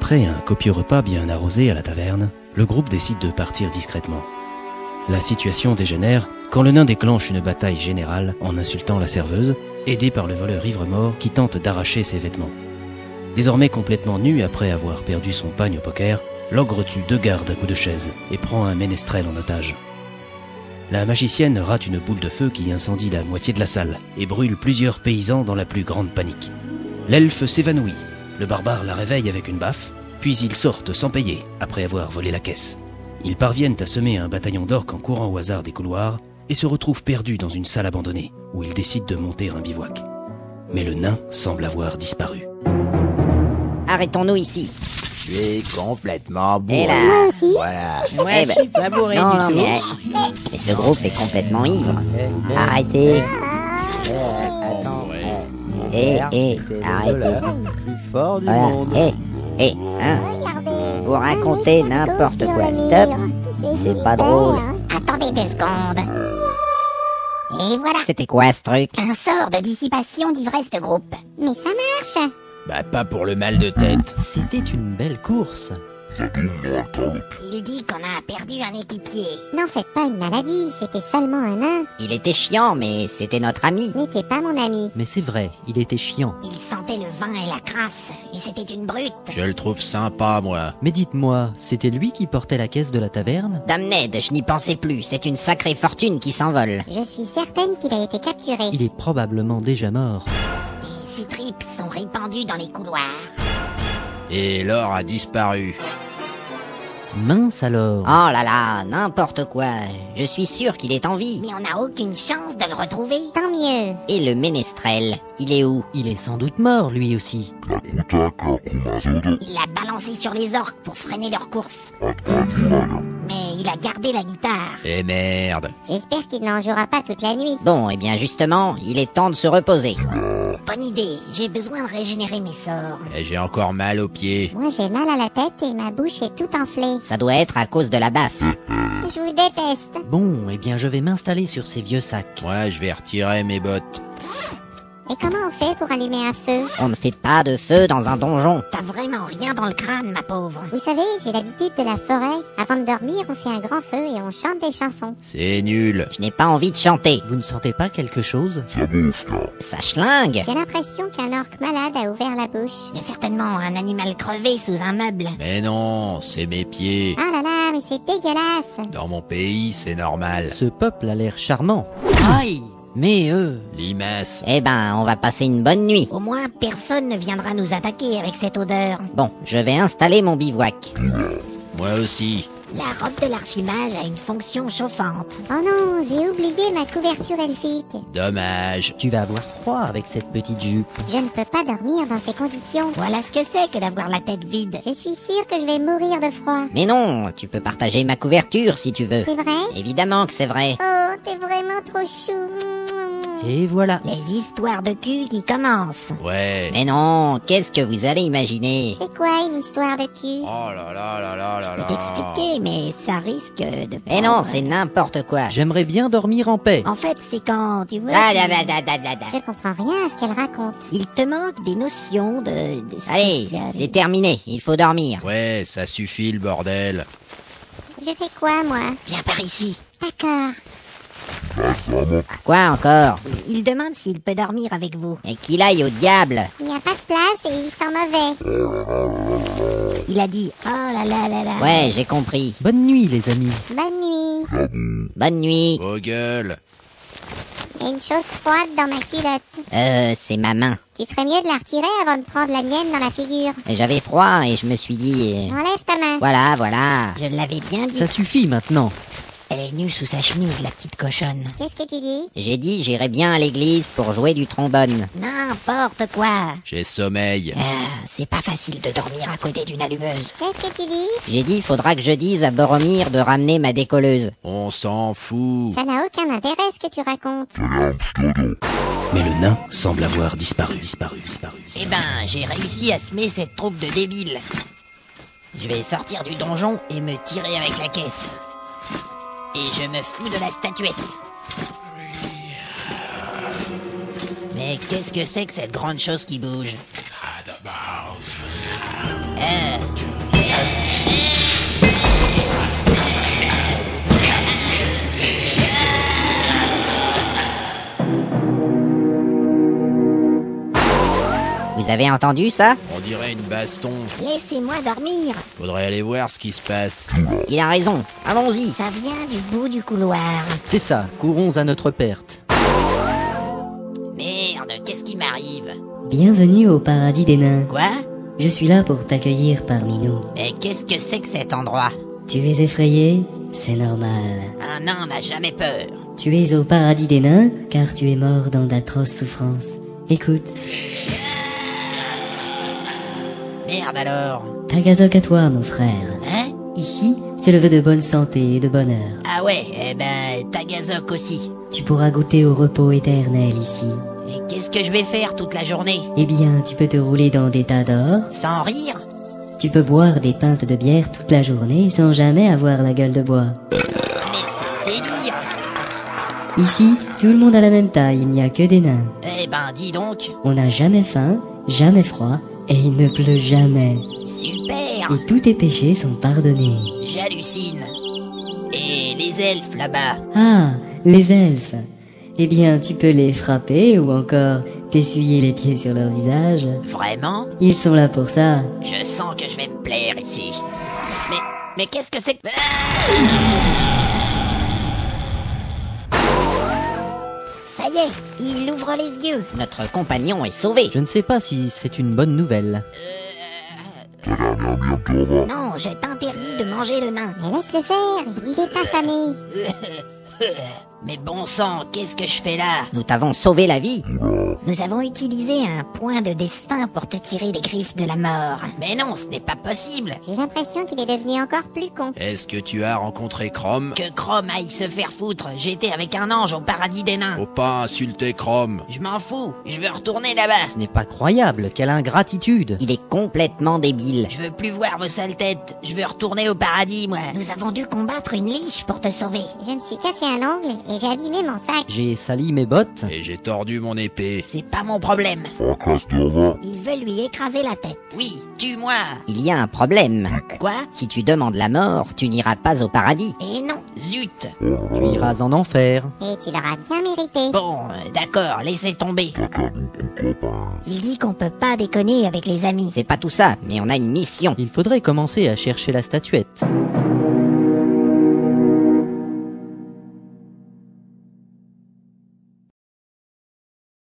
Après un copieux repas bien arrosé à la taverne, le groupe décide de partir discrètement. La situation dégénère quand le nain déclenche une bataille générale en insultant la serveuse, aidé par le voleur ivre-mort qui tente d'arracher ses vêtements. Désormais complètement nu après avoir perdu son pagne au poker, l'ogre tue 2 gardes à coups de chaise et prend un ménestrel en otage. La magicienne rate une boule de feu qui incendie la moitié de la salle et brûle plusieurs paysans dans la plus grande panique. L'elfe s'évanouit, le barbare la réveille avec une baffe, puis ils sortent sans payer après avoir volé la caisse. Ils parviennent à semer un bataillon d'orques en courant au hasard des couloirs et se retrouvent perdus dans une salle abandonnée où ils décident de monter un bivouac. Mais le nain semble avoir disparu. Arrêtons-nous ici. Tu es complètement bourré. Et là, Voilà. ouais, Je suis pas bourré non, du non, tout. mais ce groupe est complètement ivre. Arrêtez. Attends. Arrêtez. Le plus fort du Voilà. monde. Hein. Vous racontez n'importe quoi. Stop. C'est pas drôle. Attendez 2 secondes. Et voilà, C'était quoi ce truc? un sort de dissipation d'ivresse de groupe. Mais ça marche. Bah pas pour le mal de tête. C'était une belle course. Il dit qu'on a perdu un équipier. N'en faites pas une maladie, c'était seulement un nain. Il était chiant, mais c'était notre ami. N'était pas mon ami. Mais c'est vrai, il était chiant. Il sentait le vin et la crasse, et c'était une brute. Je le trouve sympa, moi. Mais dites-moi, c'était lui qui portait la caisse de la taverne? Damned, je n'y pensais plus. C'est une sacrée fortune qui s'envole. Je suis certaine qu'il a été capturé. Il est probablement déjà mort. Et ses tripes sont répandues dans les couloirs. Et l'or a disparu. Mince alors. Oh là là, n'importe quoi. Je suis sûr qu'il est en vie. Mais on n'a aucune chance de le retrouver. Tant mieux. Et le ménestrel, il est où? Il est sans doute mort, lui aussi. Il l'a balancé sur les orques pour freiner leur course. Mais il a gardé la guitare. Et merde. J'espère qu'il n'en jouera pas toute la nuit. Bon, eh bien justement, il est temps de se reposer. Bonne idée, j'ai besoin de régénérer mes sorts. Et j'ai encore mal aux pieds. Moi j'ai mal à la tête et ma bouche est toute enflée. Ça doit être à cause de la baffe. Je vous déteste. Bon, eh bien je vais m'installer sur ces vieux sacs. Moi, je vais retirer mes bottes. Et comment on fait pour allumer un feu? On ne fait pas de feu dans un donjon. T'as vraiment rien dans le crâne, ma pauvre. Vous savez, j'ai l'habitude de la forêt. Avant de dormir, on fait un grand feu et on chante des chansons. C'est nul. Je n'ai pas envie de chanter. Vous ne sentez pas quelque chose? Ça schlingue. J'ai l'impression qu'un orque malade a ouvert la bouche. Il y a certainement un animal crevé sous un meuble. Mais non, c'est mes pieds. Ah là là, mais c'est dégueulasse. Dans mon pays, c'est normal. Ce peuple a l'air charmant. Aïe! Mais Limace. Eh ben, on va passer une bonne nuit. Au moins, personne ne viendra nous attaquer avec cette odeur. Bon, je vais installer mon bivouac. Moi aussi. La robe de l'archimage a une fonction chauffante. Oh non, j'ai oublié ma couverture elfique. Dommage. tu vas avoir froid avec cette petite jupe. Je ne peux pas dormir dans ces conditions. Voilà ce que c'est que d'avoir la tête vide. Je suis sûre que je vais mourir de froid. Mais non, tu peux partager ma couverture si tu veux. C'est vrai? Évidemment que c'est vrai. Oh, t'es vraiment trop chou. Et voilà. Les histoires de cul qui commencent. Ouais. Mais non, qu'est-ce que vous allez imaginer? C'est quoi une histoire de cul? Oh là là là là là Je là. peux t'expliquer, mais ça risque de... Mais non, c'est n'importe quoi. J'aimerais bien dormir en paix. En fait, c'est quand, tu vois... Ah, da, da, da, da, da, da. Je comprends rien à ce qu'elle raconte. Il te manque des notions de Allez, social. c'est terminé, il faut dormir. Ouais, ça suffit le bordel. Je fais quoi, moi? Viens par ici. D'accord. Quoi encore? Il demande s'il peut dormir avec vous. Et qu'il aille au diable. Il n'y a pas de place et il sent mauvais. Il a dit « Oh là là là là ». Ouais, j'ai compris. Bonne nuit, les amis. Bonne nuit. Bonne nuit. Vos gueules. Il y a une chose froide dans ma culotte. C'est ma main. Tu ferais mieux de la retirer avant de prendre la mienne dans la figure. J'avais froid et je me suis dit... Enlève ta main. Voilà, voilà. Je l'avais bien dit. Ça suffit maintenant. Elle est nue sous sa chemise, la petite cochonne. Qu'est-ce que tu dis? J'ai dit j'irais bien à l'église pour jouer du trombone. N'importe quoi. J'ai sommeil. C'est pas facile de dormir à côté d'une allumeuse. Qu'est-ce que tu dis? J'ai dit faudra que je dise à Boromir de ramener ma décolleuse. On s'en fout. Ça n'a aucun intérêt ce que tu racontes. Mais le nain semble avoir disparu. Eh ben, j'ai réussi à semer cette troupe de débiles. Je vais sortir du donjon et me tirer avec la caisse. Et je me fous de la statuette. Mais qu'est-ce que c'est que cette grande chose qui bouge? Vous avez entendu ça? On dirait une baston. Laissez-moi dormir. Faudrait aller voir ce qui se passe. Il a raison, allons-y. Ça vient du bout du couloir. C'est ça, courons à notre perte. Merde, qu'est-ce qui m'arrive? Bienvenue au paradis des nains. Quoi? Je suis là pour t'accueillir parmi nous. Mais qu'est-ce que c'est que cet endroit? Tu es effrayé? C'est normal. Un nain n'a jamais peur. Tu es au paradis des nains, car tu es mort dans d'atroces souffrances. Écoute, Merde alors. Tagazok à toi, mon frère. Hein? Ici, c'est le vœu de bonne santé et de bonheur. Ah ouais, eh ben, Tagazok aussi. Tu pourras goûter au repos éternel ici. Mais qu'est-ce que je vais faire toute la journée? Eh bien, tu peux te rouler dans des tas d'or. Sans rire? Tu peux boire des pintes de bière toute la journée sans jamais avoir la gueule de bois. Mais c'est délire! Ici, tout le monde a la même taille, il n'y a que des nains. Eh ben, dis donc. On n'a jamais faim, jamais froid, et il ne pleut jamais. Super! Et tous tes péchés sont pardonnés. J'hallucine. Et les elfes là-bas? Ah, les elfes. Eh bien, tu peux les frapper ou encore t'essuyer les pieds sur leur visage. Vraiment? Ils sont là pour ça. Je sens que je vais me plaire ici. Mais qu'est-ce que c'est que... Ça y est, il ouvre les yeux. Notre compagnon est sauvé. Je ne sais pas si c'est une bonne nouvelle. Non, je t'interdis de manger le nain. Mais laisse-le faire, il est affamé. Mais bon sang, qu'est-ce que je fais là? Nous t'avons sauvé la vie. Nous avons utilisé un point de destin pour te tirer des griffes de la mort. Mais non, ce n'est pas possible. J'ai l'impression qu'il est devenu encore plus con. Est-ce que tu as rencontré Chrome? Que Chrome aille se faire foutre. J'étais avec un ange au paradis des nains. Faut pas insulter Chrome. Je m'en fous. Je veux retourner là-bas. Ce n'est pas croyable, quelle ingratitude. Il est complètement débile. Je veux plus voir vos sales têtes. Je veux retourner au paradis, moi. Nous avons dû combattre une liche pour te sauver. Je me suis cassé un ongle et j'ai abîmé mon sac. J'ai sali mes bottes. Et j'ai tordu mon épée. C'est pas mon problème. Il veut lui écraser la tête. Oui, tue-moi. Il y a un problème. Quoi? Si tu demandes la mort, tu n'iras pas au paradis. Et non, Zut. Tu iras en enfer. et tu l'auras bien mérité. Bon, d'accord, laissez tomber. Il dit qu'on peut pas déconner avec les amis. C'est pas tout ça, mais on a une mission. Il faudrait commencer à chercher la statuette.